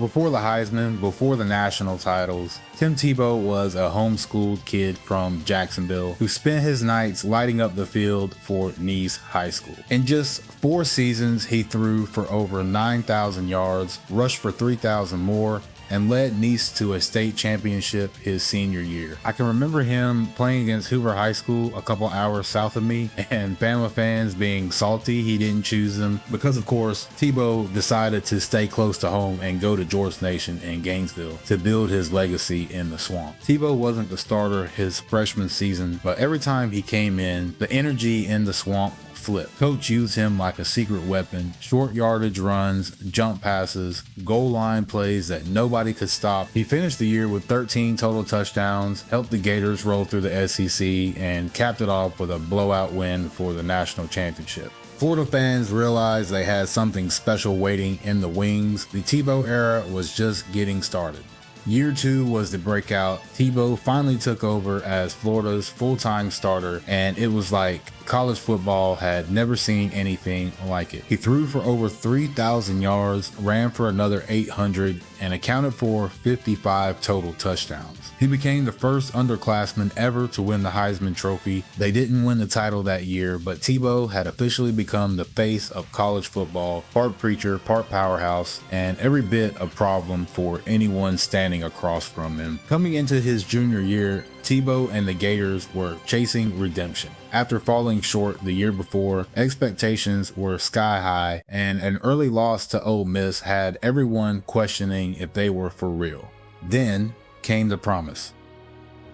Before the Heisman, before the national titles, Tim Tebow was a homeschooled kid from Jacksonville who spent his nights lighting up the field for Nice High School. In just 4 seasons, he threw for over 9,000 yards, rushed for 3,000 more, and led Nice to a state championship his senior year. I can remember him playing against Hoover High School a couple hours south of me, and Bama fans being salty he didn't choose him because, of course, Tebow decided to stay close to home and go to George Nation in Gainesville to build his legacy in the swamp. Tebow wasn't the starter his freshman season, but every time he came in, the energy in the swamp flip. Coach used him like a secret weapon. Short yardage runs, jump passes, goal line plays that nobody could stop. He finished the year with 13 total touchdowns, helped the Gators roll through the SEC, and capped it off with a blowout win for the national championship. Florida fans realized they had something special waiting in the wings. The Tebow era was just getting started. Year 2 was the breakout. Tebow finally took over as Florida's full-time starter, and it was like college football had never seen anything like it. He threw for over 3,000 yards, ran for another 800, and accounted for 55 total touchdowns. He became the first underclassman ever to win the Heisman Trophy. They didn't win the title that year, but Tebow had officially become the face of college football, part preacher, part powerhouse, and every bit a problem for anyone standing across from him. Coming into his junior year, Tebow and the Gators were chasing redemption. After falling short the year before, expectations were sky high, and an early loss to Ole Miss had everyone questioning if they were for real. Then came the promise.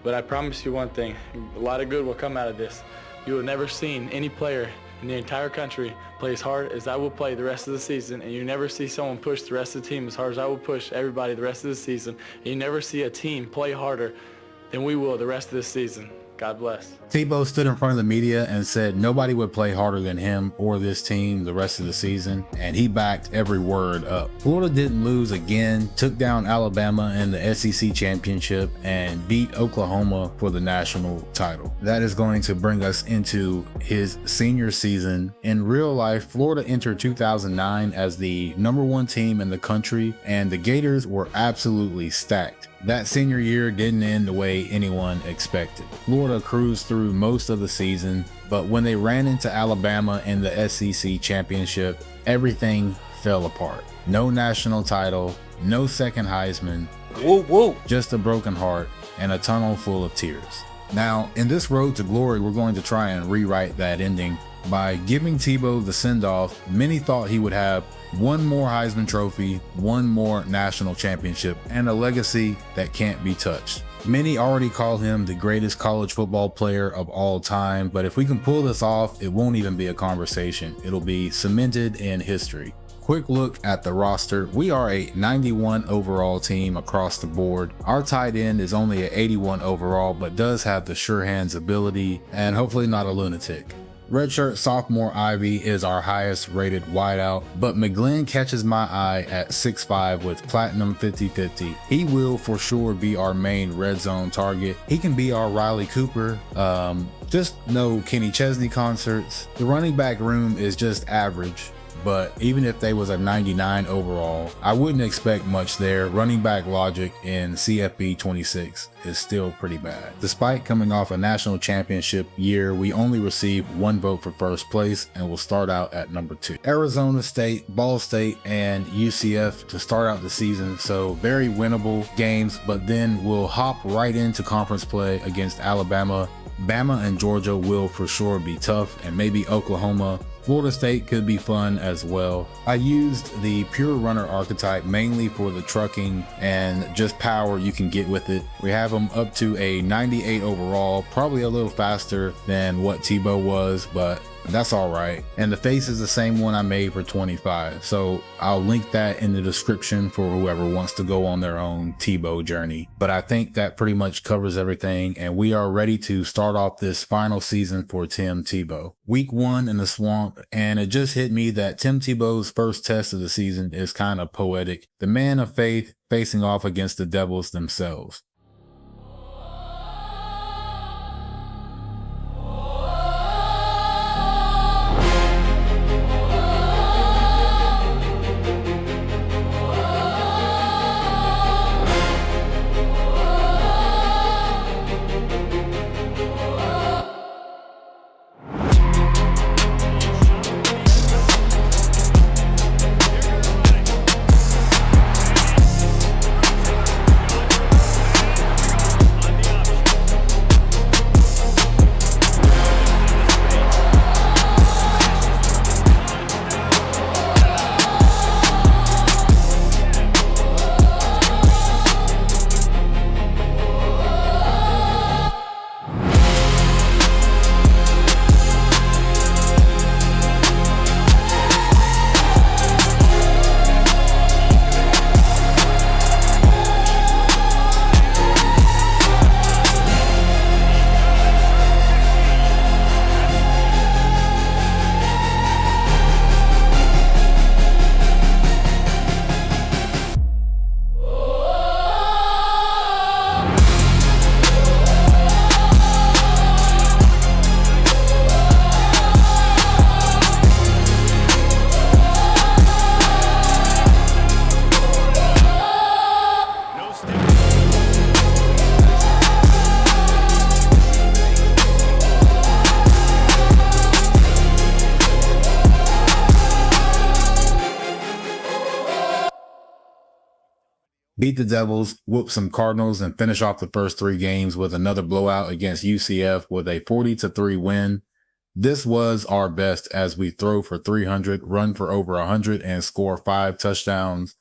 But I promise you one thing, a lot of good will come out of this. You have never seen any player in the entire country play as hard as I will play the rest of the season, and you never see someone push the rest of the team as hard as I will push everybody the rest of the season, and you never see a team play harder than we will the rest of this season. God bless. Tebow stood in front of the media and said nobody would play harder than him or this team the rest of the season, and he backed every word up. Florida didn't lose again, took down Alabama in the SEC championship, and beat Oklahoma for the national title. That is going to bring us into his senior season. In real life, Florida entered 2009 as the #1 team in the country, and the Gators were absolutely stacked. That senior year didn't end the way anyone expected. Florida cruised through most of the season, but when they ran into Alabama in the SEC championship, everything fell apart. No national title, no second Heisman, just a broken heart and a tunnel full of tears. Now, in this road to glory, we're going to try and rewrite that ending. By giving Tebow the send-off, many thought he would have one more Heisman Trophy, one more national championship, and a legacy that can't be touched. Many already call him the greatest college football player of all time, but if we can pull this off, it won't even be a conversation. It'll be cemented in history. Quick look at the roster. We are a 91 overall team across the board. Our tight end is only an 81 overall, but does have the sure hands ability and hopefully not a lunatic. Redshirt sophomore Ivy is our highest rated wideout, but McGlynn catches my eye at 6'5" with platinum 50-50. He will for sure be our main red zone target. He can be our Riley Cooper. Just no Kenny Chesney concerts. The running back room is just average, but even if they was a 99 overall, I wouldn't expect much there. Running back logic in CFB 26 is still pretty bad. Despite coming off a national championship year, we only received 1 vote for first place and will start out at number 2. Arizona State, Ball State, and UCF to start out the season, so very winnable games, but then we'll hop right into conference play against Alabama. Bama and Georgia will for sure be tough, and maybe Oklahoma. Florida State could be fun as well. I used the pure runner archetype mainly for the trucking and just power you can get with it. We have them up to a 98 overall, probably a little faster than what Tebow was, but that's all right. And the face is the same one I made for 25. So I'll link that in the description for whoever wants to go on their own Tebow journey. But I think that pretty much covers everything. And we are ready to start off this final season for Tim Tebow. Week 1 in the swamp. And it just hit me that Tim Tebow's first test of the season is kind of poetic. The man of faith facing off against the devils themselves. beat the Devils, whoop some Cardinals, and finish off the first 3 games with another blowout against UCF with a 40-3 win. This was our best as we throw for 300, run for over 100, and score 5 touchdowns.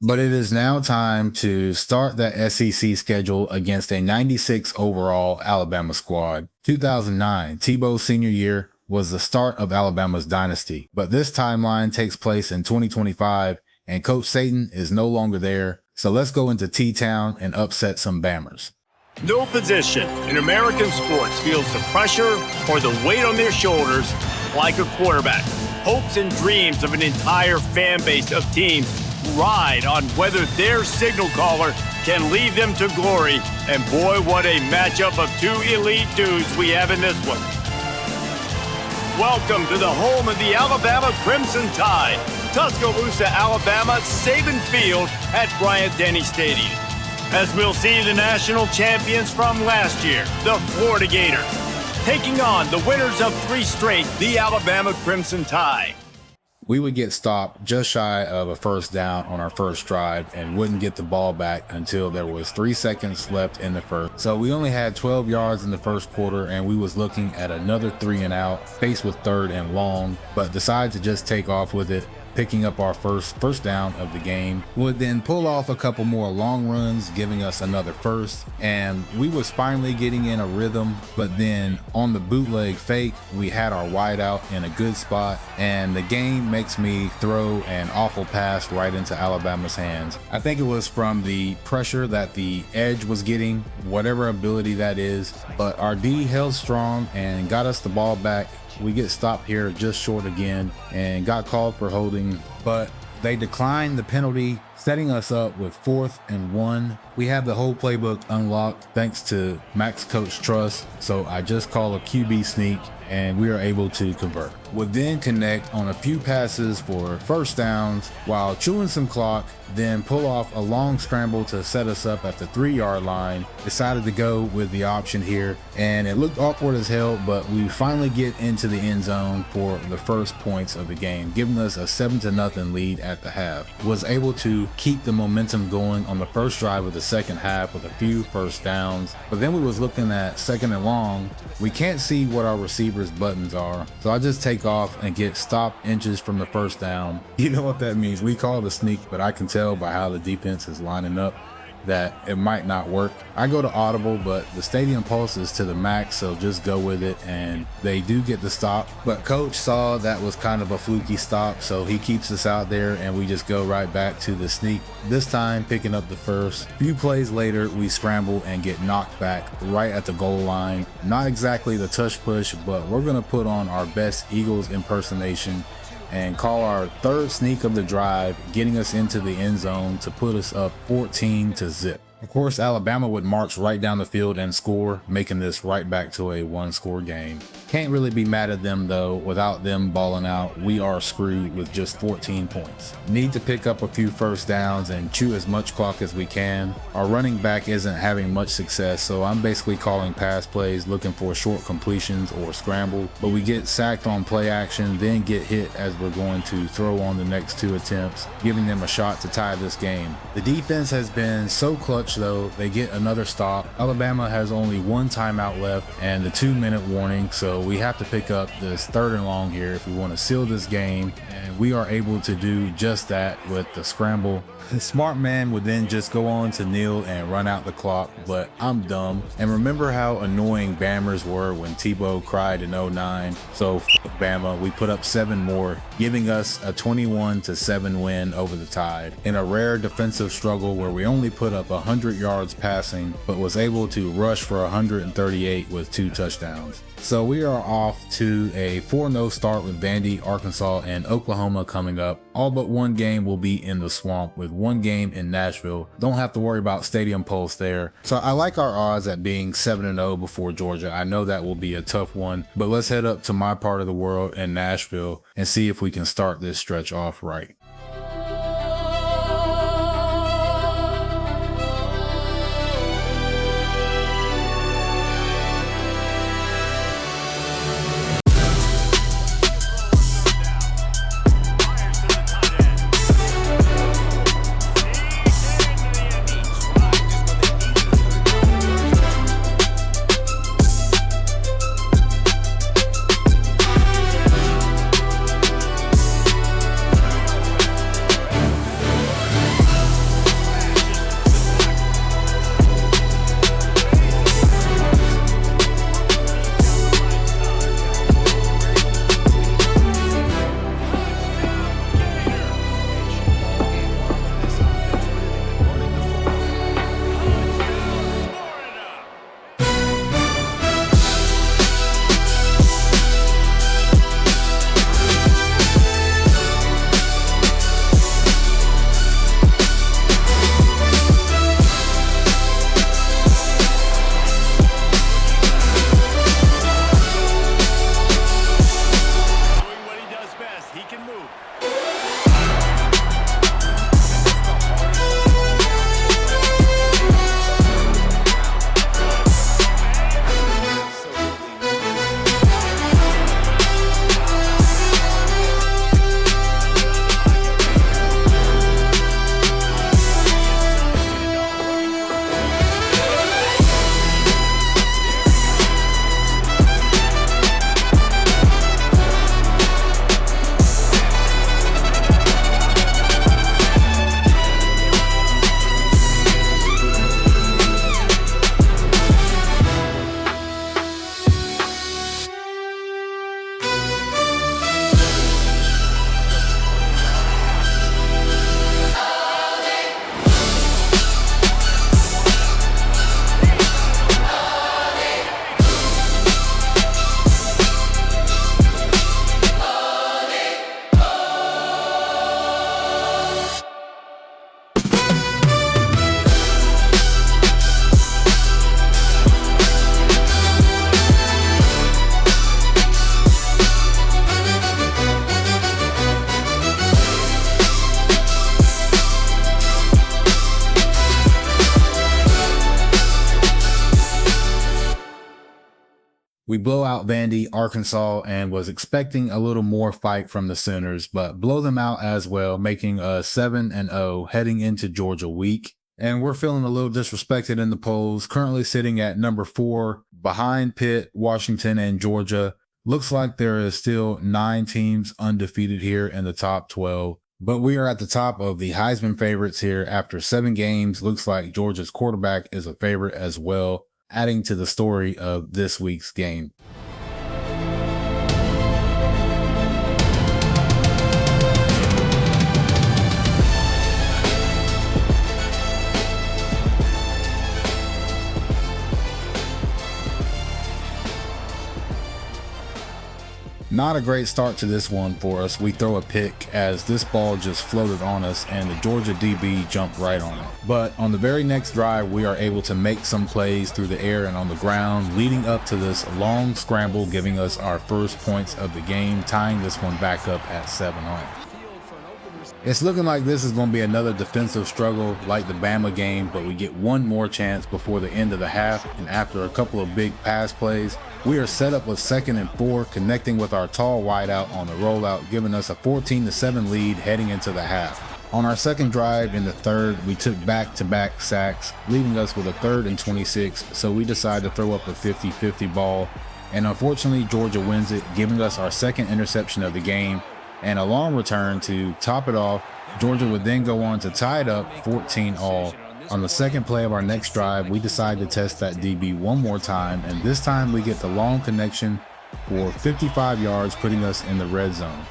But it is now time to start that SEC schedule against a 96 overall Alabama squad. 2009, Tebow's senior year, was the start of Alabama's dynasty. But this timeline takes place in 2025, and Coach Satan is no longer there. So let's go into T-Town and upset some Bammers. No position in American sports feels the pressure or the weight on their shoulders like a quarterback. Hopes and dreams of an entire fan base of teams ride on whether their signal caller can lead them to glory. And boy, what a matchup of 2 elite dudes we have in this one. Welcome to the home of the Alabama Crimson Tide, Tuscaloosa, Alabama, Saban Field at Bryant-Denny Stadium. As we'll see the national champions from last year, the Florida Gators, taking on the winners of 3 straight, the Alabama Crimson Tide. We would get stopped just shy of a first down on our first drive and wouldn't get the ball back until there was 3 seconds left in the first. So we only had 12 yards in the first quarter, and we was looking at another 3 and out, faced with 3rd and long, but decided to just take off with it, picking up our first down of the game. Would then pull off a couple more long runs, giving us another first, and we was finally getting in a rhythm. But then on the bootleg fake, we had our wide out in a good spot, and the game makes me throw an awful pass right into Alabama's hands. I think it was from the pressure that the edge was getting, whatever ability that is, but our D held strong and got us the ball back. We get stopped here just short again and got called for holding, but they declined the penalty, setting us up with 4th and 1. We have the whole playbook unlocked thanks to Max Coach Trust, so I just call a QB sneak and we are able to convert. Would then connect on a few passes for first downs while chewing some clock, then pull off a long scramble to set us up at the 3-yard line. Decided to go with the option here, and it looked awkward as hell, but we finally get into the end zone for the first points of the game, giving us a 7-0 lead at the half. Was able to keep the momentum going on the first drive of the second half with a few first downs, but then we was looking at 2nd and long. We can't see what our receivers' buttons are, so I just take off and get stopped inches from the first down. You know what that means. We call it a sneak, but I can tell by how the defense is lining up that it might not work. I go to audible, but the stadium pulse is to the max, so just go with it, and they do get the stop. But coach saw that was kind of a fluky stop, so he keeps us out there, and we just go right back to the sneak, this time picking up the first. A few plays later, we scramble and get knocked back right at the goal line. Not exactly the tush push, but we're gonna put on our best Eagles impersonation and call our 3rd sneak of the drive, getting us into the end zone to put us up 14-0. Of course, Alabama would march right down the field and score, making this right back to a 1-score game. Can't really be mad at them though. Without them balling out, we are screwed with just 14 points. Need to pick up a few first downs and chew as much clock as we can. Our running back isn't having much success, so I'm basically calling pass plays, looking for short completions or scramble, but we get sacked on play action, then get hit as we're going to throw on the next 2 attempts, giving them a shot to tie this game. The defense has been so clutch though. They get another stop. Alabama has only 1 timeout left and the 2-minute warning, so we have to pick up this 3rd and long here if we want to seal this game, and we are able to do just that with the scramble. The smart man would then just go on to kneel and run out the clock, but I'm dumb and remember how annoying Bammers were when Tebow cried in 09. So f*** Bama, we put up 7 more, giving us a 21-7 win over the Tide in a rare defensive struggle where we only put up 100 yards passing, but was able to rush for 138 with 2 touchdowns. So we are off to a 4-0 start with Vandy, Arkansas, and Oklahoma coming up. All but 1 game will be in the swamp, with 1 game in Nashville. Don't have to worry about stadium pulse there. So I like our odds at being 7-0 before Georgia. I know that will be a tough one, but let's head up to my part of the world in Nashville and see if we can start this stretch off right. We blow out Vandy, Arkansas, and was expecting a little more fight from the Sooners, but blow them out as well, making us 7-0 heading into Georgia week. And we're feeling a little disrespected in the polls, currently sitting at number 4 behind Pitt, Washington, and Georgia. Looks like there is still 9 teams undefeated here in the top 12. But we are at the top of the Heisman favorites here after 7 games. Looks like Georgia's quarterback is a favorite as well, adding to the story of this week's game. Not a great start to this one for us. We throw a pick as this ball just floated on us and the Georgia DB jumped right on it. But on the very next drive, we are able to make some plays through the air and on the ground, leading up to this long scramble, giving us our first points of the game, tying this one back up at 7-0. It's looking like this is going to be another defensive struggle like the Bama game, but we get one more chance before the end of the half, and after a couple of big pass plays, we are set up with 2nd and 4, connecting with our tall wideout on the rollout, giving us a 14-7 lead heading into the half. On our second drive in the third, we took back-to-back sacks, leaving us with a 3rd and 26, so we decided to throw up a 50-50 ball, and unfortunately Georgia wins it, giving us our 2nd interception of the game, and a long return to top it off. Georgia would then go on to tie it up 14-all. On the second play of our next drive, we decide to test that DB one more time, and this time we get the long connection for 55 yards, putting us in the red zone.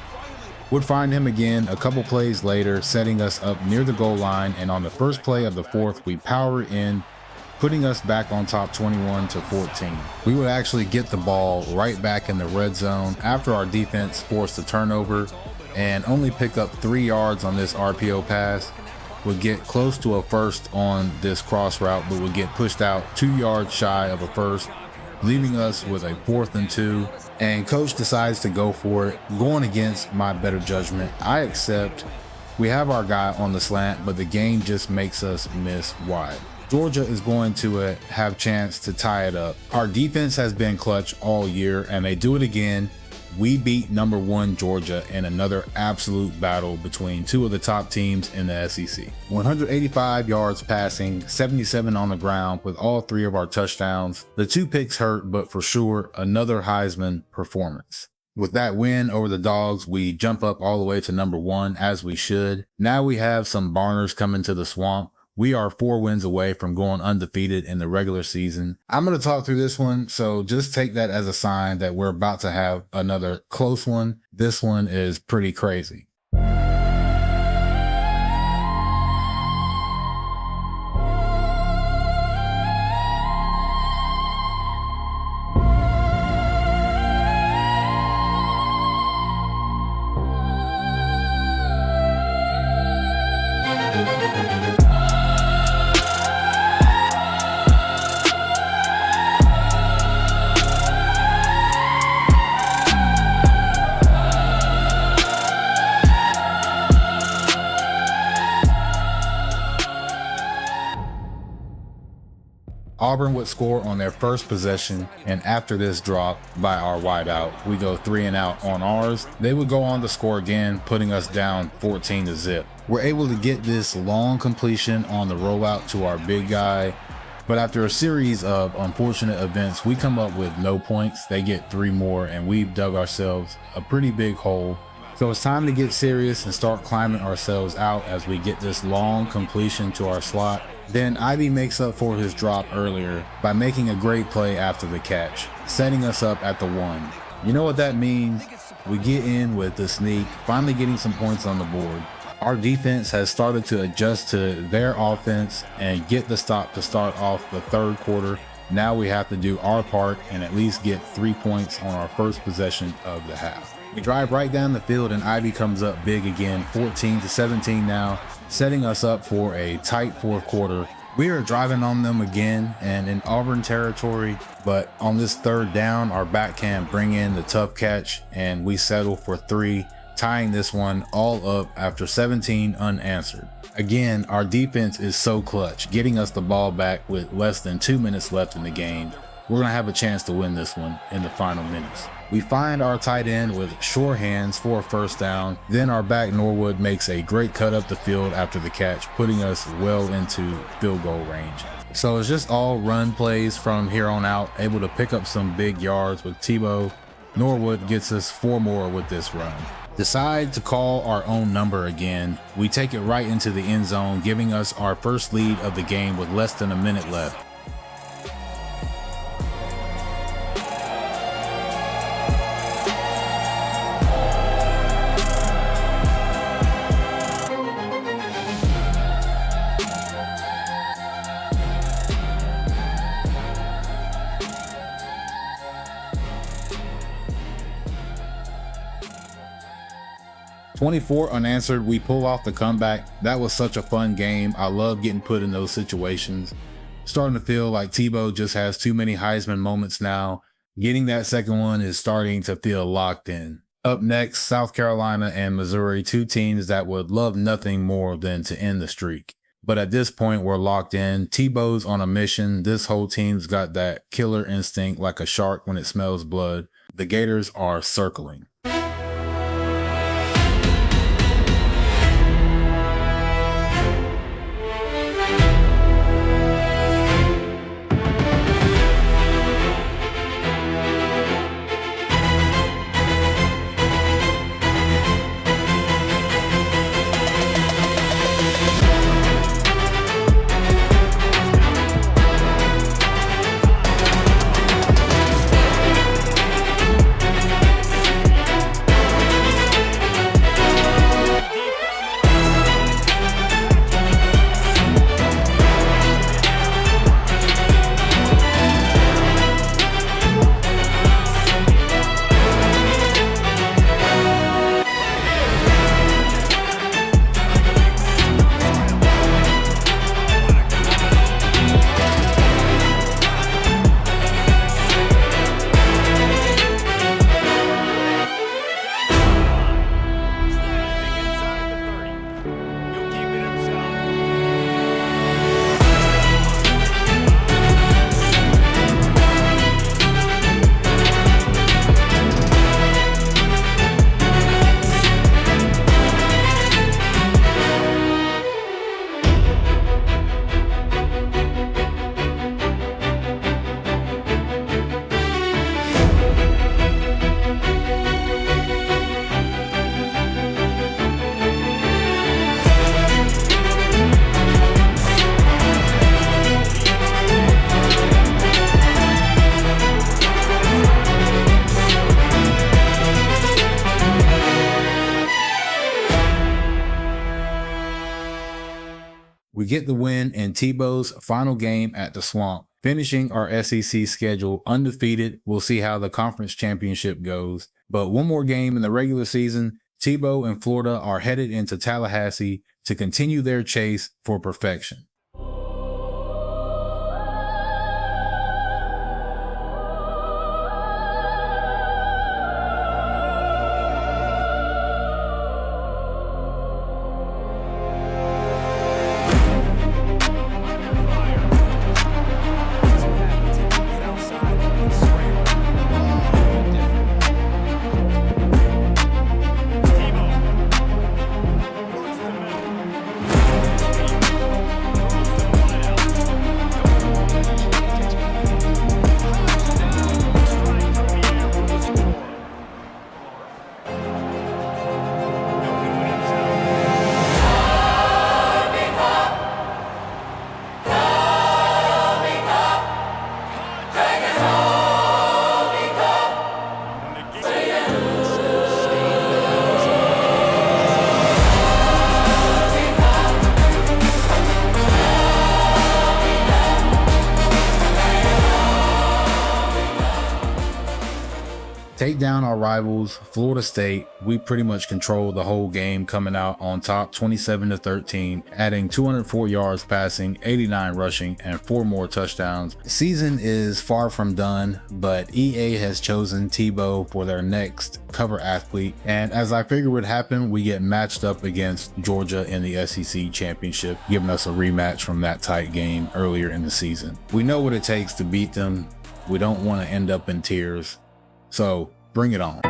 Would find him again a couple plays later, setting us up near the goal line, and on the first play of the fourth, we power in, putting us back on top 21-14. We would actually get the ball right back in the red zone after our defense forced a turnover and only pick up 3 yards on this RPO pass. Would get close to a first on this cross route, but would get pushed out 2 yards shy of a first, leaving us with a 4th and 2. And coach decides to go for it, going against my better judgment. I accept. We have our guy on the slant, but the game just makes us miss wide. Georgia is going to have chance to tie it up. Our defense has been clutch all year, and they do it again. We beat number 1 Georgia in another absolute battle between 2 of the top teams in the SEC. 185 yards passing, 77 on the ground with all 3 of our touchdowns. The 2 picks hurt, but for sure, another Heisman performance. With that win over the Dogs, we jump up all the way to number 1, as we should. Now we have some Barners coming to the swamp. We are 4 wins away from going undefeated in the regular season. I'm going to talk through this one, so just take that as a sign that we're about to have another close one. This one is pretty crazy. Auburn would score on their first possession, and after this drop by our wideout, we go 3 and out on ours. They would go on to score again, putting us down 14-0. We're able to get this long completion on the rollout to our big guy, but after a series of unfortunate events, we come up with no points. They get 3 more, and we've dug ourselves a pretty big hole. So it's time to get serious and start climbing ourselves out as we get this long completion to our slot. Then Ivy makes up for his drop earlier by making a great play after the catch, setting us up at the 1. You know what that means? We get in with the sneak, finally getting some points on the board. Our defense has started to adjust to their offense and get the stop to start off the third quarter. Now we have to do our part and at least get 3 points on our first possession of the half. We drive right down the field and Ivy comes up big again, 14-17 now, setting us up for a tight fourth quarter. We are driving on them again and in Auburn territory, but on this third down, our back can bring in the tough catch and we settle for 3, tying this one all up after 17 unanswered. Again, our defense is so clutch, getting us the ball back with less than 2 minutes left in the game. We're going to have a chance to win this one in the final minutes. We find our tight end with sure hands for a first down. Then our back Norwood makes a great cut up the field after the catch, putting us well into field goal range. So it's just all run plays from here on out, able to pick up some big yards with Tebow. Norwood gets us 4 more with this run. Decide to call our own number again. We take it right into the end zone, giving us our first lead of the game with less than a minute left. "24 unanswered, we pull off the comeback. That was such a fun game. I love getting put in those situations. Starting to feel like Tebow just has too many Heisman moments now. Getting that second one is starting to feel locked in. Up next, South Carolina and Missouri, 2 teams that would love nothing more than to end the streak. But at this point, we're locked in. Tebow's on a mission. This whole team's got that killer instinct like a shark when it smells blood. The Gators are circling. We get the win in Tebow's final game at the Swamp, finishing our SEC schedule undefeated. We'll see how the conference championship goes. But one more game in the regular season, Tebow and Florida are headed into Tallahassee to continue their chase for perfection. take down our rivals, Florida State. We pretty much controlled the whole game, coming out on top 27-13, adding 204 yards passing, 89 rushing, and 4 more touchdowns. The season is far from done, but EA has chosen Tebow for their next cover athlete, and as I figured would happen, we get matched up against Georgia in the SEC championship, giving us a rematch from that tight game earlier in the season. We know what it takes to beat them. We don't want to end up in tears. So bring it on.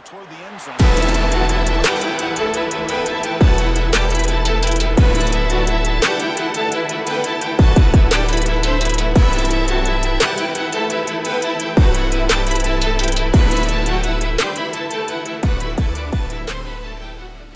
Toward the end zone.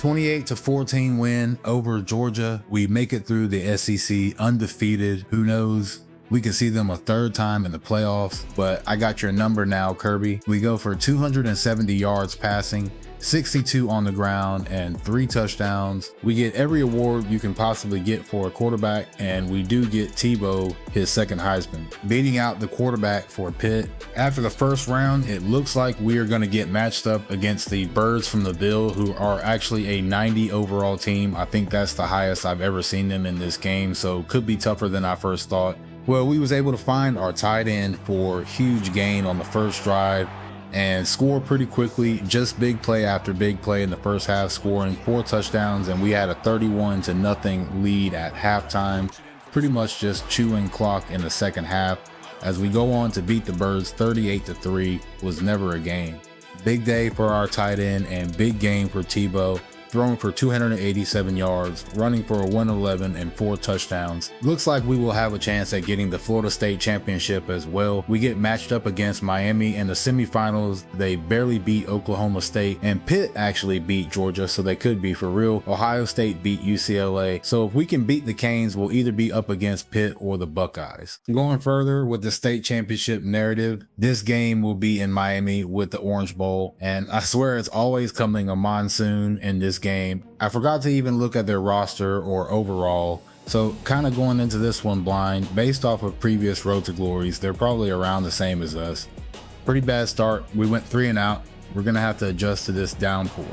28-14 win over Georgia. We make it through the SEC undefeated. Who knows? We can see them a third time in the playoffs, but I got your number now, Kirby. We go for 270 yards passing, 62 on the ground, and 3 touchdowns. We get every award you can possibly get for a quarterback, and we do get Tebow his second Heisman, beating out the quarterback for Pitt. After the first round, it looks like we are going to get matched up against the Birds from the Bill, who are actually a 90 overall team. I think that's the highest I've ever seen them in this game, so could be tougher than I first thought. Well, we was able to find our tight end for huge gain on the first drive and score pretty quickly, just big play after big play in the first half, scoring 4 touchdowns, and we had a 31-0 lead at halftime, pretty much just chewing clock in the second half. As we go on to beat the Birds 38-3, was never a game. Big day for our tight end and big game for Tebow, throwing for 287 yards, running for a 111 and 4 touchdowns. Looks like we will have a chance at getting the Florida State championship as well. We get matched up against Miami in the semifinals. They barely beat Oklahoma State, and Pitt actually beat Georgia, so they could be for real. Ohio State beat UCLA. So if we can beat the Canes, we'll either be up against Pitt or the Buckeyes. Going further with the state championship narrative, this game will be in Miami with the Orange Bowl, and I swear it's always coming a monsoon in this game. I forgot to even look at their roster or overall, so kind of going into this one blind. Based off of previous Road to Glories, they're probably around the same as us. Pretty bad start. We went 3 and out. We're gonna have to adjust to this downpour.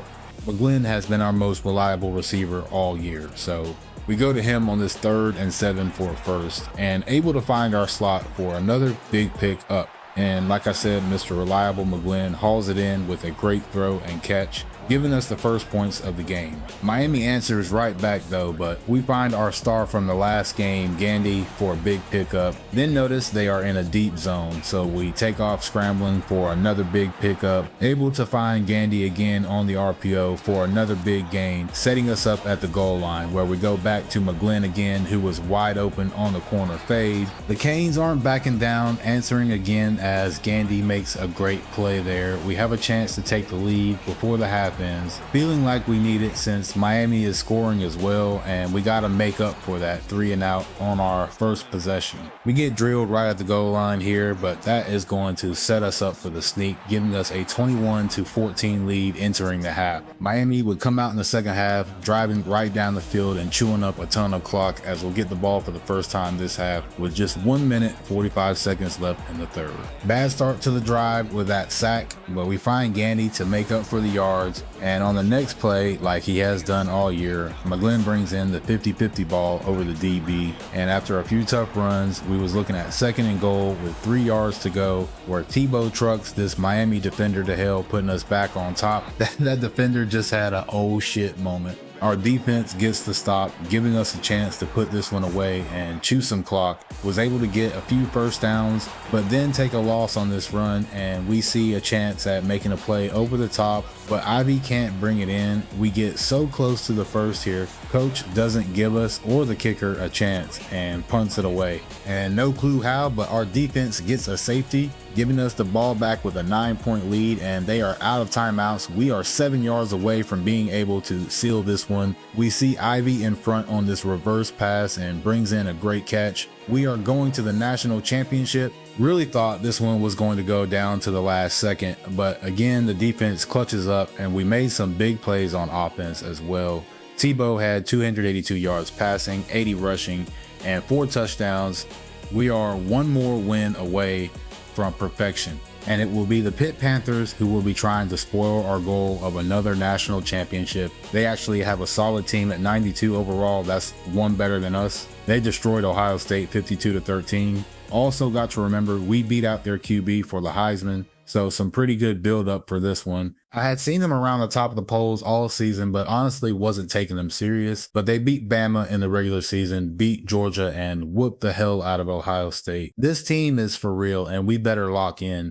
McGlynn has been our most reliable receiver all year, so we go to him on this 3rd and 7 for a first, and able to find our slot for another big pick up. And like I said, Mr. Reliable McGlynn hauls it in with a great throw and catch, giving us the first points of the game. Miami answers right back though, but we find our star from the last game, Gandy, for a big pickup. Then notice they are in a deep zone, so we take off scrambling for another big pickup, able to find Gandy again on the RPO for another big gain, setting us up at the goal line, where we go back to McGlynn again, who was wide open on the corner fade. The Canes aren't backing down, answering again as Gandy makes a great play there. We have a chance to take the lead before the half ends, feeling like we need it since Miami is scoring as well, and we got to make up for that 3 and out on our first possession. We get drilled right at the goal line here, but that is going to set us up for the sneak, giving us a 21-14 lead entering the half. Miami would come out in the second half, driving right down the field and chewing up a ton of clock, as we'll get the ball for the first time this half with just 1 minute 45 seconds left in the third. Bad start to the drive with that sack, but we find Gandy to make up for the yards, And on the next play, like he has done all year, McGlynn brings in the 50-50 ball over the DB. And after a few tough runs, we was looking at 2nd and goal with 3 yards to go, where Tebow trucks this Miami defender to hell, putting us back on top. That defender just had an oh shit moment. Our defense gets the stop, giving us a chance to put this one away and chew some clock. Was able to get a few first downs, but then take a loss on this run, and we see a chance at making a play over the top, but Ivy can't bring it in. We get so close to the first here. Coach doesn't give us or the kicker a chance and punts it away. And no clue how, but our defense gets a safety, giving us the ball back with a 9-point lead, and they are out of timeouts. We are 7 yards away from being able to seal this one. We see Ivy in front on this reverse pass and brings in a great catch. We are going to the national championship. Really thought this one was going to go down to the last second, but again, the defense clutches up and we made some big plays on offense as well. Tebow had 282 yards passing, 80 rushing, and 4 touchdowns. We are one more win away from perfection, and it will be the Pitt Panthers who will be trying to spoil our goal of another national championship. They actually have a solid team at 92 overall. That's one better than us. They destroyed Ohio State 52-13. Also got to remember, we beat out their QB for the Heisman, so some pretty good build up for this one. I had seen them around the top of the polls all season, but honestly wasn't taking them serious. But they beat Bama in the regular season, beat Georgia, and whooped the hell out of Ohio State. This team is for real, and we better lock in.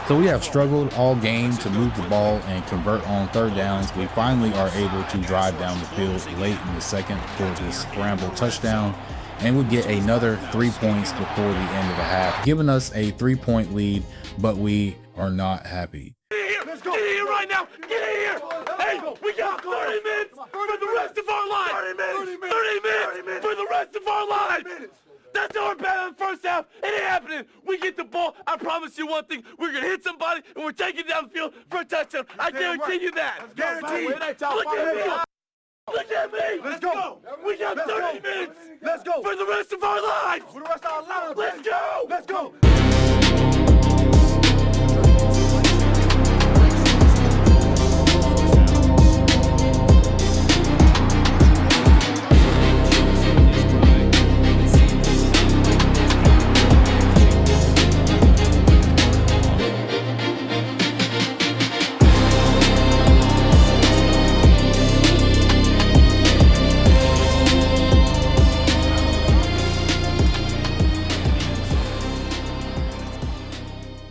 So we have struggled all game to move the ball and convert on third downs. We finally are able to drive down the field late in the second for this scramble touchdown, and we get another 3 points before the end of the half, giving us a 3-point lead, but we are not happy. Get in here! Let's go! Get in here right now! Get in here! Hey, we got 30 minutes for the rest of our lives! 30 minutes for the rest of our lives! That's our bad in the first half. It ain't happening. We get the ball. I promise you one thing. We're going to hit somebody, and we're taking it down the field for a touchdown. I guarantee you that. Guarantee. Look at me. Look at me. Let's go. We got 30 minutes. Let's go. For the rest of our lives. For the rest of our lives. Let's go. Let's go.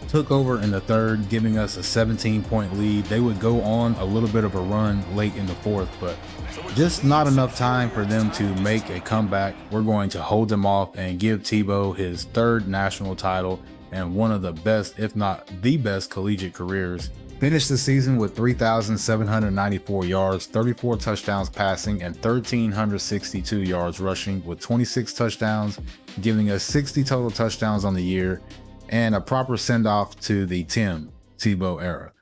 Took over in the third, giving us a 17-point lead. They would go on a little bit of a run late in the fourth, but just not enough time for them to make a comeback. We're going to hold them off and give Tebow his third national title and one of the best, if not the best, collegiate careers. Finished the season with 3,794 yards, 34 touchdowns passing, and 1,362 yards rushing, with 26 touchdowns, giving us 60 total touchdowns on the year, and a proper send-off to the Tim Tebow era.